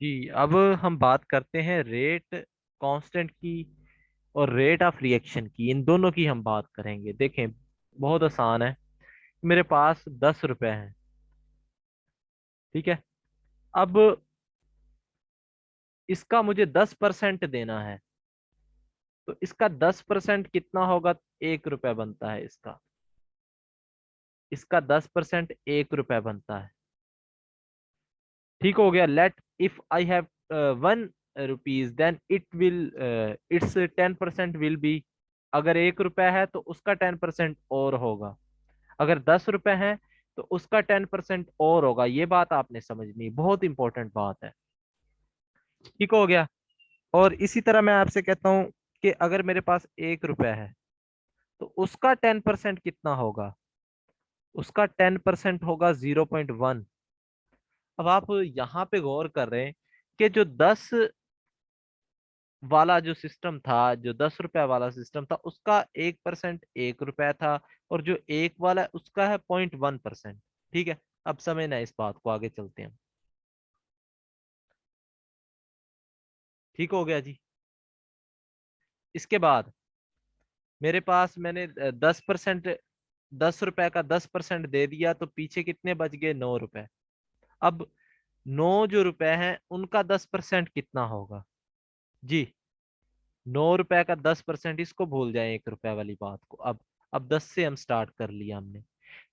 जी, अब हम बात करते हैं रेट कांस्टेंट की और रेट ऑफ रिएक्शन की। इन दोनों की हम बात करेंगे। देखें, बहुत आसान है। मेरे पास 10 रुपए हैं। ठीक है। अब इसका मुझे 10% देना है, तो इसका 10% कितना होगा? 1 रुपए बनता है इसका। इसका 10% 1 रुपए बनता है। ठीक हो गया। Let if I have 1 rupees, then it's 10% will be. अगर 1 रुपए है तो उसका 10% और होगा। अगर 10 रुपए है तो उसका 10% और होगा। ये बात आपने समझनी, बहुत इंपॉर्टेंट बात है। ठीक हो गया। और इसी तरह मैं आपसे कहता हूं कि अगर मेरे पास 1 रुपए है तो उसका 10% कितना होगा? उसका 10% होगा 0.1। अब आप यहाँ पे गौर कर रहे हैं कि जो 10 वाला जो सिस्टम था, जो 10 रुपए वाला सिस्टम था, उसका 1% 1 रुपए था। और जो एक वाला है उसका है 0.1%। ठीक है। अब समझना इस बात को, आगे चलते हैं। ठीक हो गया जी। इसके बाद मेरे पास मैंने 10%, 10 रुपए का 10% दे दिया, तो पीछे कितने बच गए? 9 रुपए। अब 9 जो रुपए हैं उनका 10% कितना होगा? जी, 9 रुपए का 10%। इसको भूल जाए 1 रुपए वाली बात को। अब 10 से हम स्टार्ट कर लिया हमने।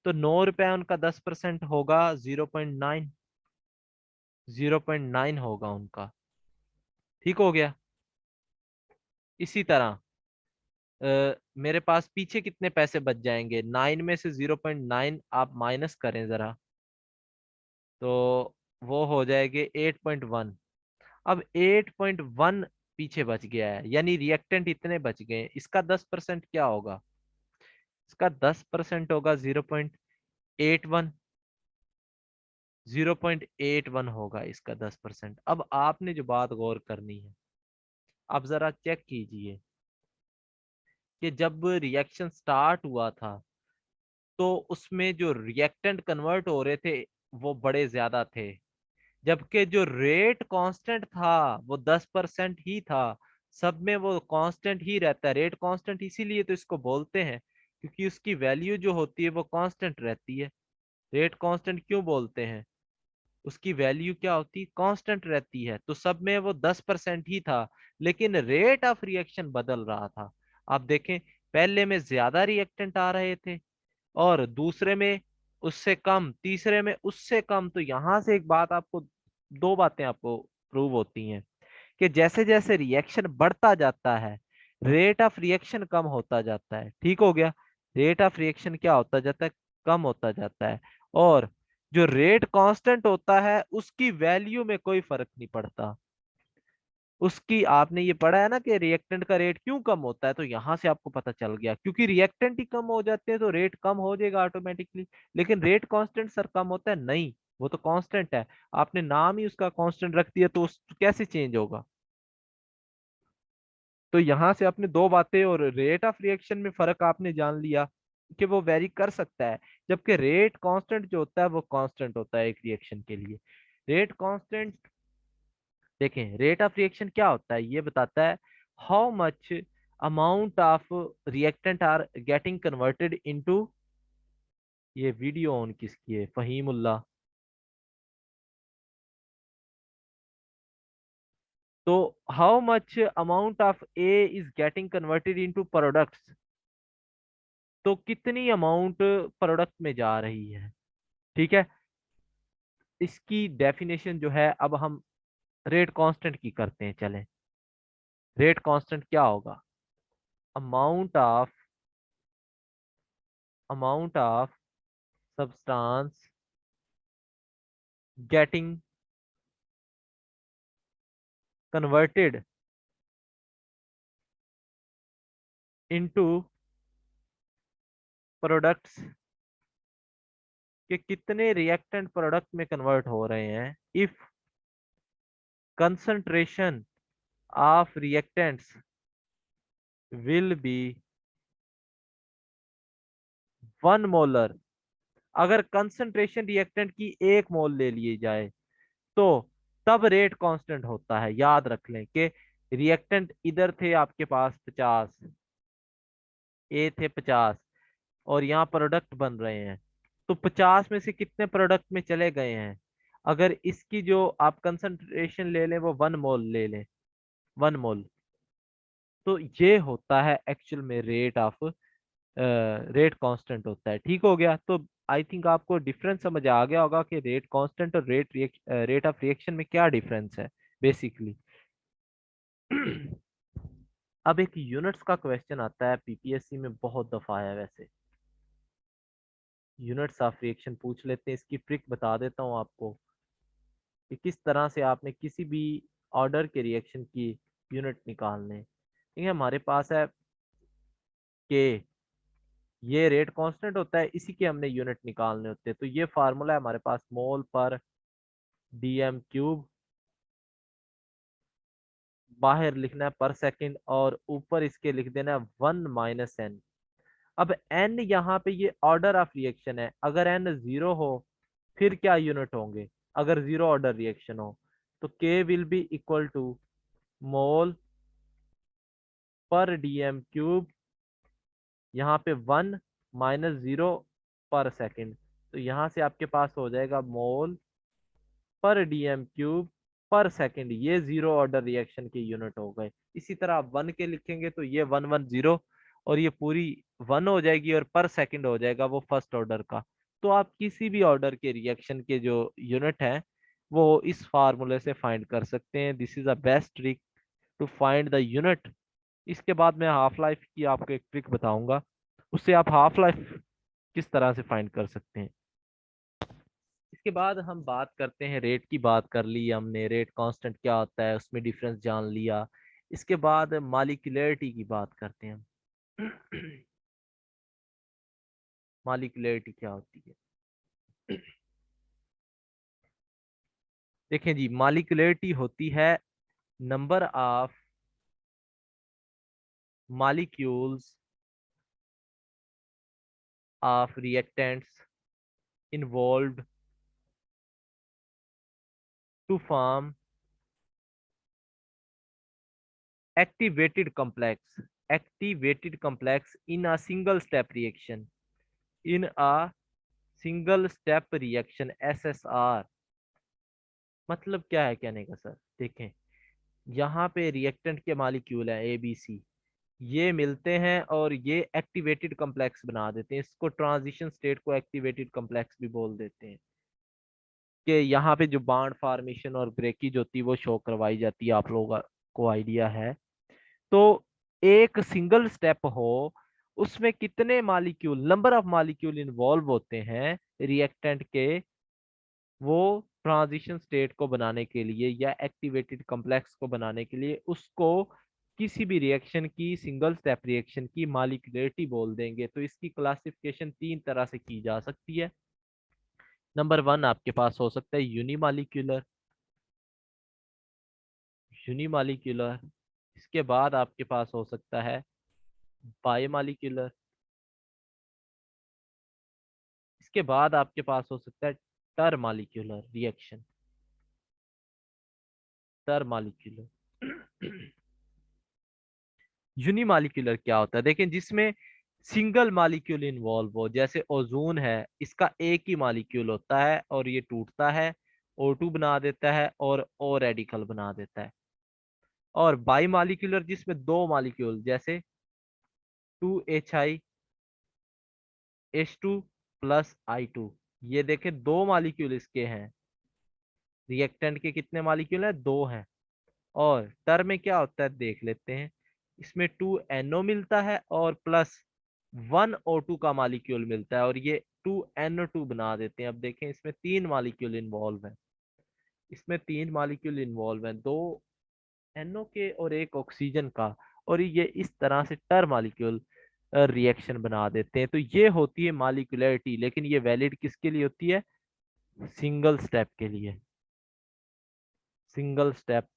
तो 9 रुपए उनका 10% होगा 0.9। 0.9 होगा उनका। ठीक हो गया। इसी तरह मेरे पास पीछे कितने पैसे बच जाएंगे? 9 में से 0.9 आप माइनस करें जरा, तो वो हो जाएंगे 8.1। अब 8.1 पीछे बच गया है, यानी रिएक्टेंट इतने बच गए। इसका 10% क्या होगा? इसका 10% होगा 0.81। 0.81 होगा इसका 10%। अब आपने जो बात गौर करनी है, आप जरा चेक कीजिए कि जब रिएक्शन स्टार्ट हुआ था तो उसमें जो रिएक्टेंट कन्वर्ट हो रहे थे वो बड़े ज्यादा थे, जबकि जो रेट कांस्टेंट था वो 10% ही था। सब में वो कांस्टेंट ही रहता है। रेट कांस्टेंट इसीलिए तो इसको बोलते हैं, क्योंकि उसकी वैल्यू जो होती है वो कांस्टेंट रहती है। रेट कांस्टेंट क्यों बोलते हैं? उसकी वैल्यू क्या होती? कांस्टेंट रहती है। तो सब में वो 10% ही था, लेकिन रेट ऑफ रिएक्शन बदल रहा था। आप देखें, पहले में ज्यादा रिएक्टेंट आ रहे थे और दूसरे में उससे कम, तीसरे में उससे कम। तो यहां से एक बात आपको, दो बातें आपको प्रूव होती हैं कि जैसे जैसे रिएक्शन बढ़ता जाता है, रेट ऑफ रिएक्शन कम होता जाता है। ठीक हो गया। रेट ऑफ रिएक्शन क्या होता जाता है? कम होता जाता है। और जो रेट कांस्टेंट होता है उसकी वैल्यू में कोई फर्क नहीं पड़ता। उसकी, आपने ये पढ़ा है ना कि रिएक्टेंट का रेट क्यों कम होता है, तो यहां से आपको पता चल गया, क्योंकि रिएक्टेंट ही कम हो जाते हैं तो रेट कम हो जाएगा ऑटोमेटिकली। लेकिन रेट कांस्टेंट सर कम होता है? नहीं, वो तो कांस्टेंट है। आपने नाम ही उसका कांस्टेंट रख दिया, तो कैसे चेंज होगा? तो यहां से आपने दो बातें, और रेट ऑफ रिएक्शन में फर्क आपने जान लिया कि वो वेरी कर सकता है, जबकि रेट कांस्टेंट जो होता है वो कांस्टेंट होता है एक रिएक्शन के लिए। रेट कांस्टेंट, देखें, रेट ऑफ रिएक्शन क्या होता है, ये बताता है how much amount of reactant are getting converted into. ये वीडियो ऑन किसकी है? फहीमुल्लाह। तो how much amount of A is getting converted into products. तो कितनी अमाउंट प्रोडक्ट में जा रही है। ठीक है। इसकी डेफिनेशन जो है, अब हम रेट कांस्टेंट की करते हैं, चलें। रेट कांस्टेंट क्या होगा? Amount of, amount of substance getting converted into products, के कितने रिएक्टेंट प्रोडक्ट में कन्वर्ट हो रहे हैं। If concentration of reactants will be 1 molar. अगर कंसंट्रेशन रिएक्टेंट की 1 मोल ले लिए जाए, तो तब रेट कांस्टेंट होता है। याद रख लें कि रिएक्टेंट इधर थे आपके पास 50, ए थे 50, और यहाँ प्रोडक्ट बन रहे हैं। तो 50 में से कितने प्रोडक्ट में चले गए हैं? अगर इसकी जो आप कंसंट्रेशन ले लें वो 1 मोल ले लें, 1 मोल, तो ये होता है एक्चुअल में रेट ऑफ, रेट कांस्टेंट होता है। ठीक हो गया? तो आई थिंक आपको डिफरेंस समझ आ गया होगा कि रेट कांस्टेंट और रेट ऑफ रिएक्शन में क्या डिफरेंस है बेसिकली। अब एक यूनिट्स का क्वेश्चन आता है पीपीएससी में, बहुत दफा आया है वैसे। यूनिट्स ऑफ रिएक्शन पूछ लेते हैं, इसकी ट्रिक बता देता हूँ आपको कि किस तरह से आपने किसी भी ऑर्डर के रिएक्शन की यूनिट निकालने। ठीक है, हमारे पास है के, ये रेट कांस्टेंट होता है, इसी के हमने यूनिट निकालने होते हैं। तो ये फार्मूला है हमारे पास, मोल पर डीएम क्यूब, बाहर लिखना है पर सेकंड, और ऊपर इसके लिख देना है 1 - n। अब n यहाँ पे ये ऑर्डर ऑफ रिएक्शन है, अगर n 0 हो फिर क्या यूनिट होंगे? अगर 0 ऑर्डर रिएक्शन हो तो k will be equal to mole per dm cube, यहाँ पे 1 - 0 पर सेकंड। तो यहाँ से आपके पास हो जाएगा मोल पर डीएम क्यूब पर सेकंड, ये 0 ऑर्डर रिएक्शन के यूनिट हो गए। इसी तरह आप 1 के लिखेंगे तो ये 1 1 0, और ये पूरी 1 हो जाएगी, और पर सेकंड हो जाएगा वो फर्स्ट ऑर्डर का। तो आप किसी भी ऑर्डर के रिएक्शन के जो यूनिट है वो इस फार्मूले से फाइंड कर सकते हैं। This is a best trick to find the unit. इसके बाद मैं हाफ लाइफ की आपको एक ट्रिक बताऊंगा, उससे आप हाफ लाइफ किस तरह से फाइंड कर सकते हैं। इसके बाद हम बात करते हैं, रेट की बात कर ली हमने, रेट कांस्टेंट क्या होता है उसमें डिफरेंस जान लिया। इसके बाद मालिक्यूलरिटी की बात करते हैं हम। मालिक्यूलरिटी क्या होती है? देखें जी, मालिक्यूलरिटी होती है number of molecules of reactants involved to form activated complex, activated complex in a single step reaction, in a single step reaction SSR। मतलब क्या है कहने का सर? देखें, यहाँ पे रिएक्टेंट के मालिक्यूल है ए बी सी, ये मिलते हैं और ये एक्टिवेटेड कॉम्प्लेक्स बना देते हैं। इसको ट्रांजिशन स्टेट को एक्टिवेटेड कॉम्प्लेक्स भी बोल देते हैं। कि यहाँ पे जो बॉन्ड फॉर्मेशन और ब्रेकेज होती है वो शो करवाई जाती है, आप लोगों को आइडिया है। तो एक सिंगल स्टेप हो, उसमें कितने molecule, number of molecule involve होते हैं रिएक्टेंट के, वो ट्रांजिशन स्टेट को बनाने के लिए या एक्टिवेटेड कॉम्प्लेक्स को बनाने के लिए, उसको किसी भी रिएक्शन की, सिंगल स्टेप रिएक्शन की मालिक्यूलरिटी बोल देंगे। तो इसकी क्लासिफिकेशन 3 तरह से की जा सकती है। नंबर 1 आपके पास हो सकता है यूनिमालिक्यूलर, यूनिमालिक्यूलर। इसके बाद आपके पास हो सकता है बायोमालिक्यूलर। इसके बाद आपके पास हो सकता है टर मालिक्यूलर रिएक्शन, टर मालिक्यूलर। यूनिमालिक्यूलर क्या होता है? देखें, जिसमें सिंगल मालिक्यूल इन्वॉल्व हो, जैसे ओजोन है, इसका एक ही मालिक्यूल होता है और ये टूटता है, O2 बना देता है और O रेडिकल बना देता है। और बाई मालिक्यूलर जिसमें दो मालिक्यूल, जैसे 2HiH2 + I2, ये देखें दो मालिक्यूल इसके हैं। रिएक्टेंट के कितने मालिक्यूल हैं? दो हैं। और टर में क्या होता है देख लेते हैं। इसमें 2NO मिलता है और +1O2 का मालिक्यूल मिलता है, और ये 2NO2 बना देते हैं। अब देखें, इसमें 3 मालिक्यूल इन्वॉल्व है, इसमें 3 मालिक्यूल इन्वॉल्व है, 2NO के और एक ऑक्सीजन का, और ये इस तरह से टर मालिक्यूल रिएक्शन बना देते हैं। तो ये होती है मालिक्यूलरिटी, लेकिन ये वैलिड किसके लिए होती है? सिंगल स्टेप के लिए, सिंगल स्टेप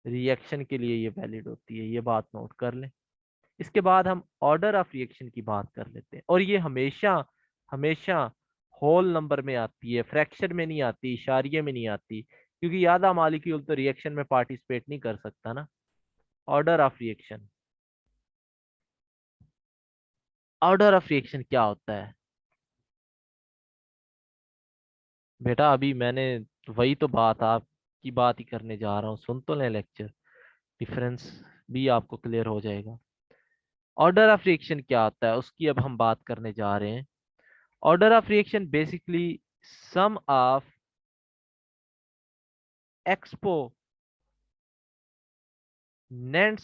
रिएक्शन के लिए ये वैलिड होती है, ये बात नोट कर लें। इसके बाद हम ऑर्डर ऑफ रिएक्शन की बात कर लेते हैं, और ये हमेशा हमेशा होल नंबर में आती है, फ्रैक्शन में नहीं आती, इशारिये में नहीं आती। क्योंकि आधा मॉलिक्यूल तो रिएक्शन में पार्टिसिपेट नहीं कर सकता ना। Order of reaction, order of reaction क्या होता है बेटा? अभी मैंने वही तो बात आपकी बात ही करने जा रहा हूँ, सुन तो ले लेक्चर, डिफरेंस भी आपको क्लियर हो जाएगा। ऑर्डर ऑफ रिएक्शन क्या होता है उसकी अब हम बात करने जा रहे हैं। Order of reaction basically sum of exponents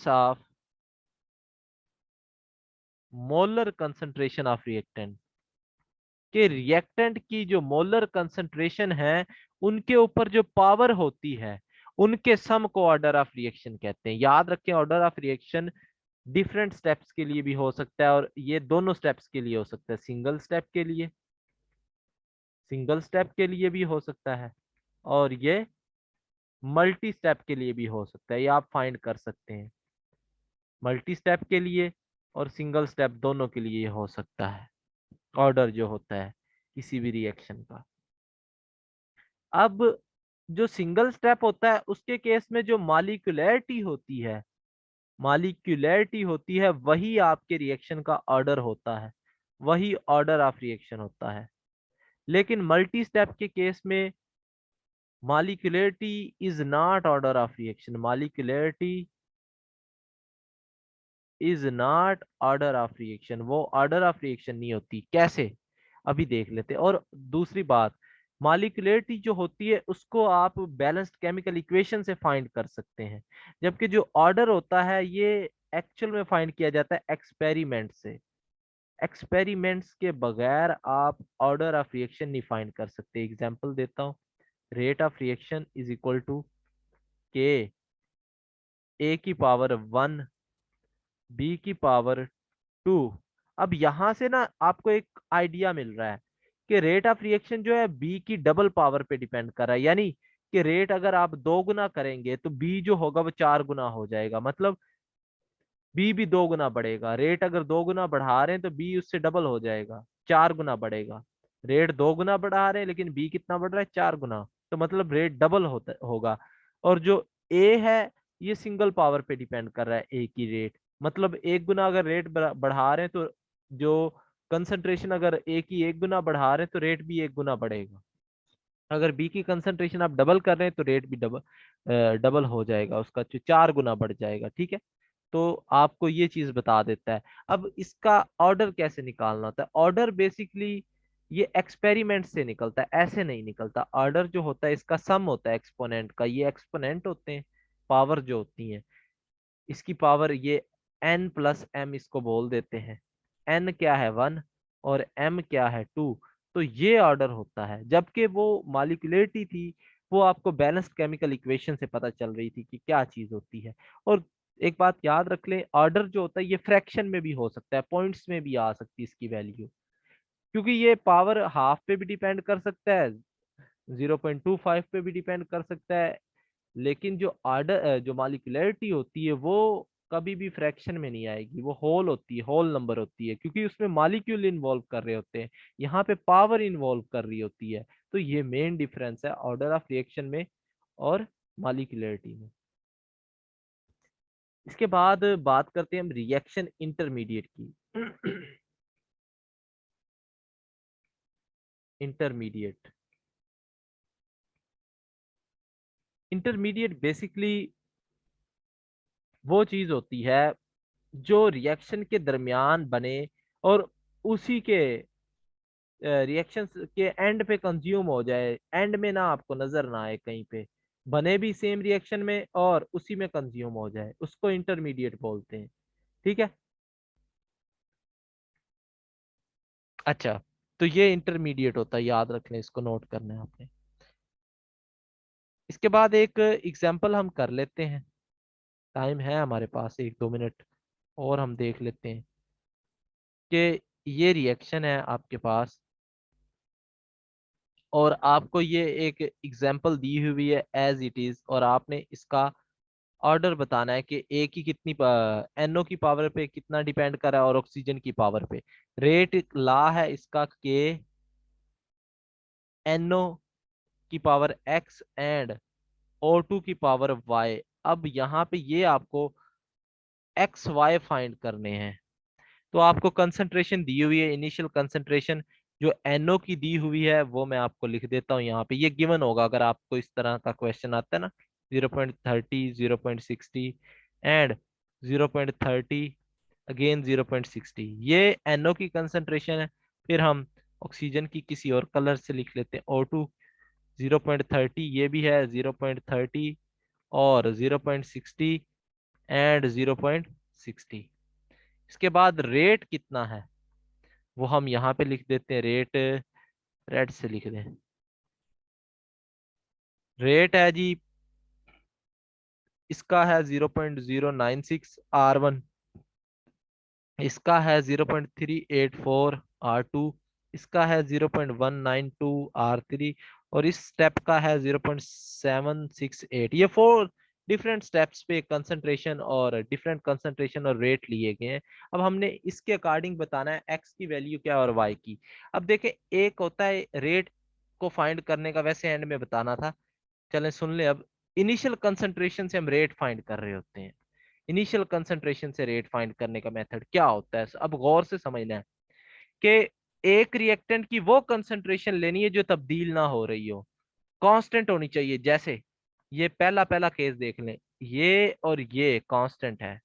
of molar concentration of reactant, कि रिएक्टेंट की जो मोलर कंसंट्रेशन है उनके ऊपर जो पावर होती है उनके सम को ऑर्डर ऑफ रिएक्शन कहते हैं। याद रखें, order of reaction different steps के लिए भी हो सकता है, और ये दोनों स्टेप्स के लिए हो सकता है, सिंगल स्टेप के लिए, सिंगल स्टेप के लिए भी हो सकता है, और ये मल्टी स्टेप के लिए भी हो सकता है। ये आप फाइंड कर सकते हैं, मल्टी स्टेप के लिए और सिंगल स्टेप दोनों के लिए हो सकता है ऑर्डर जो होता है किसी भी रिएक्शन का। अब जो सिंगल स्टेप होता है उसके केस में जो मॉलिक्यूलैरिटी होती है, मॉलिक्यूलैरिटी होती है वही आपके रिएक्शन का ऑर्डर होता है, वही ऑर्डर ऑफ रिएक्शन होता है। लेकिन मल्टी स्टेप के केस में molecularity is not order of reaction, molecularity is not order of reaction, वो ऑर्डर ऑफ रिएक्शन नहीं होती। कैसे, अभी देख लेते हैं। और दूसरी बात, मॉलिक्यूलरिटी जो होती है उसको आप बैलेंस्ड केमिकल इक्वेशन से फाइंड कर सकते हैं, जबकि जो ऑर्डर होता है ये एक्चुअल में फाइंड किया जाता है एक्सपेरिमेंट से। एक्सपेरिमेंट्स के बगैर आप ऑर्डर ऑफ रिएक्शन नहीं फाइंड कर सकते। एग्जांपल देता हूँ, rate of reaction is equal to K A की पावर 1 बी की पावर 2। अब यहां से ना आपको एक आइडिया मिल रहा है कि रेट ऑफ रिएक्शन जो है बी की डबल पावर पे डिपेंड कर रहा है, यानी कि रेट अगर आप 2 गुना करेंगे तो बी जो होगा वो 4 गुना हो जाएगा, मतलब बी भी 2 गुना बढ़ेगा। रेट अगर 2 गुना बढ़ा रहे हैं तो बी उससे डबल हो जाएगा, 4 गुना बढ़ेगा। रेट 2 गुना बढ़ा रहे हैं लेकिन बी कितना बढ़ रहा है, 4 गुना, तो मतलब रेट डबल होता होगा। और जो ए है ये सिंगल पावर पे डिपेंड कर रहा है, ए की रेट, मतलब 1 गुना अगर रेट बढ़ा रहे हैं तो जो कंसंट्रेशन अगर ए की 1 गुना बढ़ा रहे हैं तो रेट भी 1 गुना बढ़ेगा। अगर बी की कंसंट्रेशन आप डबल कर रहे हैं तो रेट भी डबल डबल हो जाएगा, उसका जो 4 गुना बढ़ जाएगा। ठीक है, तो आपको ये चीज बता देता है। अब इसका ऑर्डर कैसे निकालना होता है? ऑर्डर बेसिकली ये एक्सपेरिमेंट से निकलता है, ऐसे नहीं निकलता। ऑर्डर जो होता है इसका सम होता है एक्सपोनेंट का, ये एक्सपोनेंट होते हैं पावर जो होती है, इसकी पावर ये n प्लस एम इसको बोल देते हैं। n क्या है 1 और m क्या है 2, तो ये ऑर्डर होता है। जबकि वो मॉलिक्यूलरिटी थी वो आपको बैलेंस्ड केमिकल इक्वेशन से पता चल रही थी कि क्या चीज होती है। और एक बात याद रख लें, ऑर्डर जो होता है ये फ्रैक्शन में भी हो सकता है, पॉइंट्स में भी आ सकती है इसकी वैल्यू, क्योंकि ये पावर हाफ पे भी डिपेंड कर सकता है, 0.25 पे भी डिपेंड कर सकता है। लेकिन जो ऑर्डर जो मॉलिक्यूलरिटी होती है वो कभी भी फ्रैक्शन में नहीं आएगी, वो होल होती है, होल नंबर होती है, क्योंकि उसमें मॉलिक्यूल इन्वॉल्व कर रहे होते हैं, यहाँ पे पावर इन्वॉल्व कर रही होती है। तो ये मेन डिफरेंस है ऑर्डर ऑफ रिएक्शन में और मॉलिक्यूलरिटी में। इसके बाद बात करते हैं हम रिएक्शन इंटरमीडिएट की। इंटरमीडिएट, इंटरमीडिएट बेसिकली वो चीज होती है जो रिएक्शन के दरमियान बने और उसी के रिएक्शन के एंड पे कंज्यूम हो जाए, एंड में ना आपको नजर ना आए कहीं पे, बने भी सेम रिएक्शन में और उसी में कंज्यूम हो जाए, उसको इंटरमीडिएट बोलते हैं। ठीक है, अच्छा, तो ये इंटरमीडिएट होता है, याद रखना, इसको नोट करना है आपने। इसके बाद एक एग्जांपल हम कर लेते हैं, टाइम है हमारे पास 1-2 मिनट और हम देख लेते हैं कि ये रिएक्शन है आपके पास और आपको ये एक एग्जांपल दी हुई है एज इट इज, और आपने इसका ऑर्डर बताना है कि ए की कितनी एनओ की पावर पे कितना डिपेंड कर रहा है और ऑक्सीजन की पावर पे। रेट ला है इसका के एनओ की पावर एक्स एंड O2 की पावर y। अब यहाँ पे ये आपको एक्स वाई फाइंड करने हैं। तो आपको कंसंट्रेशन दी हुई है, इनिशियल कंसंट्रेशन जो NO की दी हुई है वो मैं आपको लिख देता हूँ यहाँ पे। ये गिवन होगा अगर आपको इस तरह का क्वेश्चन आता है ना, 0.30, 0.60 एंड 0.30 अगेन 0.60, ये NO की कंसंट्रेशन है। फिर हम ऑक्सीजन की किसी और कलर से लिख लेते हैं O2 0.30, ये भी है 0.30 और 0.60 एंड 0.60। इसके बाद रेट कितना है वो हम यहाँ पे लिख देते हैं, रेट रेड से लिख दें। रेट है जी, इसका है 0.096 R1, इसका है 0.384 R2, इसका है 0.192 R3 और इस स्टेप का है 0.768। ये फोर डिफरेंट स्टेप्स पे कंसंट्रेशन और डिफरेंट कंसंट्रेशन और रेट लिए गए हैं। अब हमने इसके अकॉर्डिंग बताना है एक्स की वैल्यू क्या और वाई की। अब देखें, एक होता है रेट को फाइंड करने का, वैसे एंड में बताना था, चलें सुन ले। अब इनिशियल कंसंट्रेशन से हम रेट फाइंड कर रहे होते हैं। इनिशियल कंसंट्रेशन से रेट फाइंड करने का मेथड क्या होता है, अब गौर से समझना है कि एक रिएक्टेंट की वो कंसंट्रेशन लेनी है जो तब्दील ना हो रही हो, कांस्टेंट होनी चाहिए। जैसे ये पहला पहला केस देख लें, ये और ये कांस्टेंट है,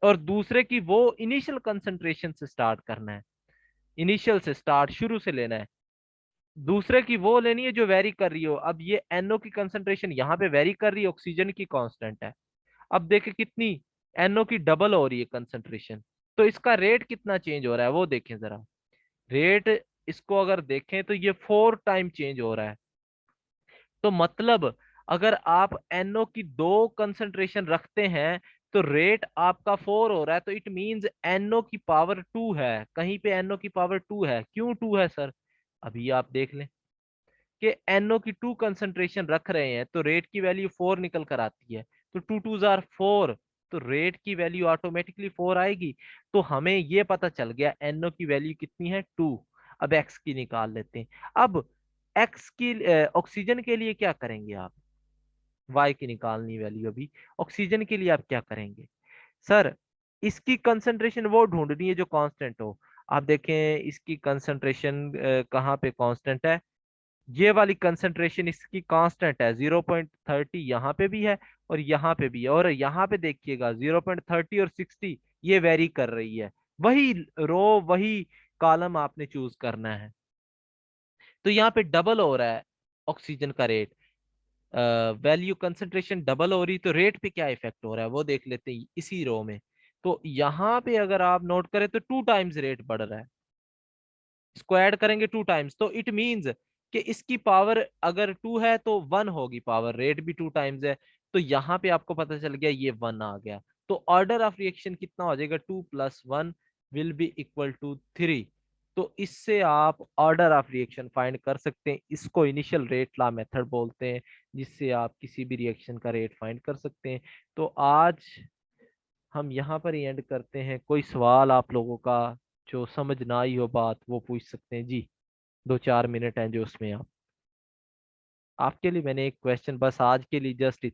और दूसरे की वो इनिशियल कंसंट्रेशन से स्टार्ट करना है, इनिशियल से स्टार्ट शुरू से लेना है। दूसरे की वो लेनी है जो वेरी कर रही हो। अब ये NO की कंसंट्रेशन यहाँ पे वेरी कर रही है, ऑक्सीजन की कांस्टेंट है। अब देखें कितनी, NO की डबल हो रही है कंसंट्रेशन, तो इसका रेट कितना चेंज हो रहा है वो देखें जरा। रेट इसको अगर देखें तो ये 4 टाइम चेंज हो रहा है। तो मतलब अगर आप NO की दो कंसंट्रेशन रखते हैं तो रेट आपका 4 हो रहा है, तो इट मींस NO की पावर 2 है, कहीं पे NO की पावर 2 है। क्यों 2 है सर, अभी आप देख लें कि NO की 2 कंसंट्रेशन रख रहे हैं तो रेट की वैल्यू 4 निकल कर आती है। तो 2 2 आर 4, तो रेट की वैल्यू ऑटोमेटिकली 4 आएगी। तो हमें ये पता चल गया NO की वैल्यू कितनी है, 2। अब एक्स की निकाल लेते हैं। अब एक्स की ऑक्सीजन के लिए क्या करेंगे आप, वाई की निकालनी वैल्यू अभी। ऑक्सीजन के लिए आप क्या करेंगे सर, इसकी कंसंट्रेशन वो ढूंढनी है जो कांस्टेंट हो। आप देखें इसकी कंसंट्रेशन कहाँ पे कांस्टेंट है, ये वाली कंसंट्रेशन इसकी कांस्टेंट है 0.30, यहाँ पे भी है और यहाँ पे भी है। और यहाँ पे देखिएगा 0.30 और 60 ये वेरी कर रही है। वही रो वही कॉलम आपने चूज करना है। तो यहाँ पे डबल हो रहा है ऑक्सीजन का रेट, वैल्यू कंसंट्रेशन डबल हो रही, तो रेट पे क्या इफेक्ट हो रहा है वो देख लेते हैं इसी रो में। तो यहाँ पे अगर आप नोट करें तो 2 टाइम्स रेट बढ़ रहा है, इसको ऐड करेंगे 2 टाइम्स, तो इट मींस कि इसकी पावर अगर 2 है तो 1 होगी पावर, रेट भी 2 टाइम्स है। तो यहाँ पे आपको पता चल गया ये 1 आ गया। तो ऑर्डर ऑफ रिएक्शन कितना हो जाएगा, 2 + 1 विल बी इक्वल टू 3। तो इससे आप ऑर्डर ऑफ रिएक्शन फाइंड कर सकते हैं। इसको इनिशियल रेट लॉ मेथड बोलते हैं, जिससे आप किसी भी रिएक्शन का रेट फाइंड कर सकते हैं। तो आज हम यहाँ पर ही एंड करते हैं। कोई सवाल आप लोगों का जो समझ ना आई हो बात वो पूछ सकते हैं जी। 2 4 मिनट हैं जो उसमें आप, आपके लिए मैंने एक क्वेश्चन बस आज के लिए जस्ट